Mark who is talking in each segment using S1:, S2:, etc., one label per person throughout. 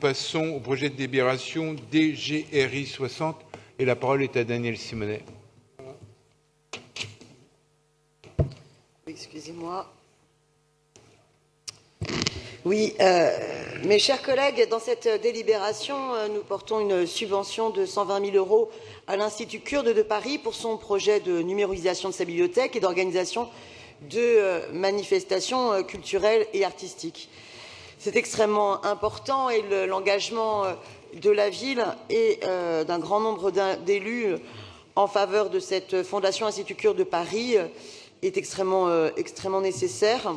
S1: Passons au projet de délibération DGRI 60 et la parole est à Daniel Simonet.
S2: Excusez-moi. Oui, mes chers collègues, dans cette délibération, nous portons une subvention de 120 000 € à l'Institut kurde de Paris pour son projet de numérisation de sa bibliothèque et d'organisation de manifestations culturelles et artistiques. C'est extrêmement important et l'engagement de la ville et d'un grand nombre d'élus en faveur de cette fondation Institut kurde de Paris est extrêmement nécessaire.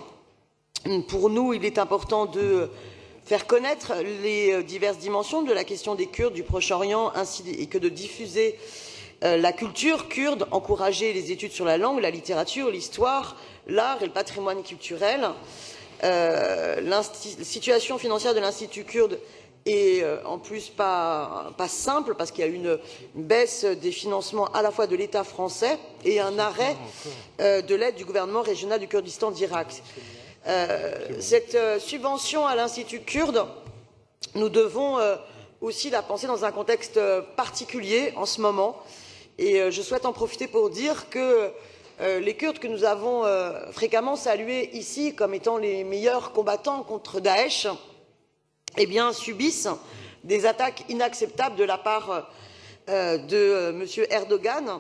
S2: Pour nous, il est important de faire connaître les diverses dimensions de la question des Kurdes du Proche-Orient ainsi que de diffuser la culture kurde, encourager les études sur la langue, la littérature, l'histoire, l'art et le patrimoine culturel. La situation financière de l'Institut kurde est en plus pas simple parce qu'il y a une baisse des financements à la fois de l'État français et un arrêt de l'aide du gouvernement régional du Kurdistan d'Irak. Cette subvention à l'Institut kurde, nous devons aussi la penser dans un contexte particulier en ce moment. Et je souhaite en profiter pour dire que les Kurdes que nous avons fréquemment salués ici comme étant les meilleurs combattants contre Daesh, eh bien, subissent des attaques inacceptables de la part de M. Erdogan,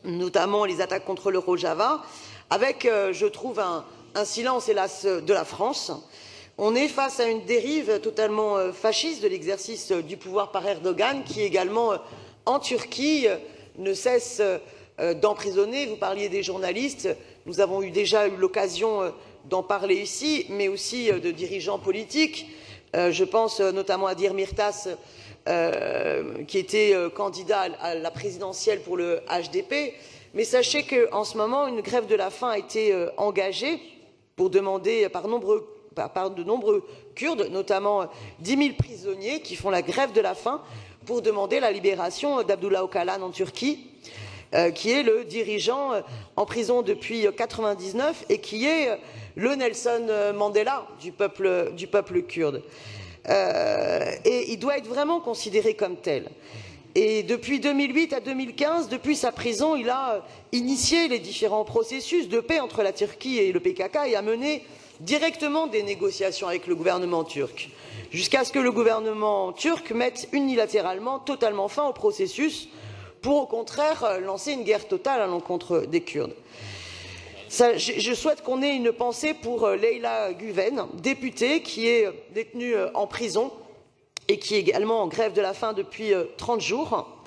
S2: notamment les attaques contre le Rojava, avec, je trouve, un silence, hélas, de la France. On est face à une dérive totalement fasciste de l'exercice du pouvoir par Erdogan, qui également, en Turquie, ne cesse d'emprisonner. Vous parliez des journalistes, nous avons déjà eu l'occasion d'en parler ici, mais aussi de dirigeants politiques. Je pense notamment à Demirtas, qui était candidat à la présidentielle pour le HDP. Mais sachez qu'en ce moment, une grève de la faim a été engagée pour demander par de nombreux Kurdes, notamment 10 000 prisonniers qui font la grève de la faim pour demander la libération d'Abdullah Öcalan en Turquie, qui est le dirigeant en prison depuis 1999 et qui est le Nelson Mandela du peuple kurde. Et il doit être vraiment considéré comme tel. Et depuis 2008 à 2015, depuis sa prison, il a initié les différents processus de paix entre la Turquie et le PKK et a mené directement des négociations avec le gouvernement turc, jusqu'à ce que le gouvernement turc mette unilatéralement totalement fin au processus pour au contraire lancer une guerre totale à l'encontre des Kurdes. Je souhaite qu'on ait une pensée pour Leyla Güven, députée qui est détenue en prison et qui est également en grève de la faim depuis 30 jours.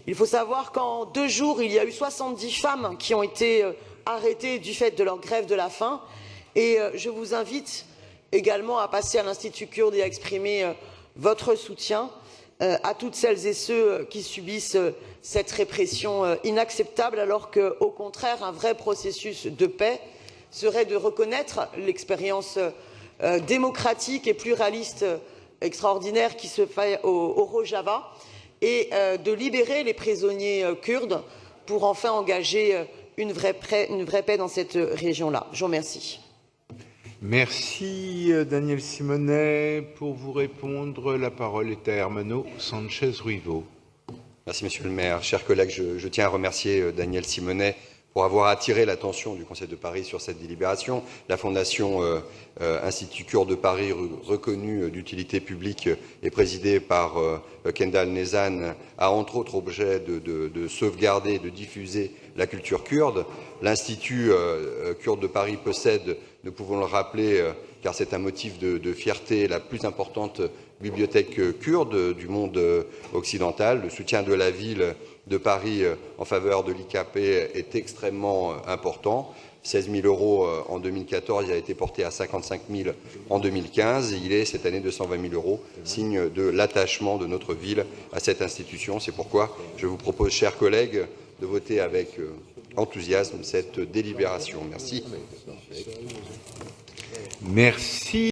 S2: Il faut savoir qu'en 2 jours, il y a eu 70 femmes qui ont été arrêtées du fait de leur grève de la faim. Et je vous invite également à passer à l'Institut kurde et à exprimer votre soutien à toutes celles et ceux qui subissent cette répression inacceptable, alors qu'au contraire, un vrai processus de paix serait de reconnaître l'expérience démocratique et pluraliste extraordinaire qui se fait au Rojava et de libérer les prisonniers kurdes pour enfin engager une vraie paix dans cette région-là. Je vous remercie.
S1: Merci Daniel Simonet. Pour vous répondre, la parole est à Hermano Sanchez-Ruivo.
S3: Merci Monsieur le maire. Chers collègues, je tiens à remercier Daniel Simonet pour avoir attiré l'attention du Conseil de Paris sur cette délibération. La Fondation Institut kurde de Paris, reconnue d'utilité publique et présidée par Kendal Nezan, a entre autres objet de sauvegarder et de diffuser la culture kurde. L'Institut kurde de Paris possède, nous pouvons le rappeler, car c'est un motif de fierté, la plus importante bibliothèque kurde du monde occidental. Le soutien de la ville de Paris en faveur de l'IKP est extrêmement important. 16 000 € en 2014, il a été porté à 55 000 en 2015 et il est cette année de 120 000 €, signe de l'attachement de notre ville à cette institution. C'est pourquoi je vous propose, chers collègues, de voter avec enthousiasme cette délibération. Merci.
S1: Merci.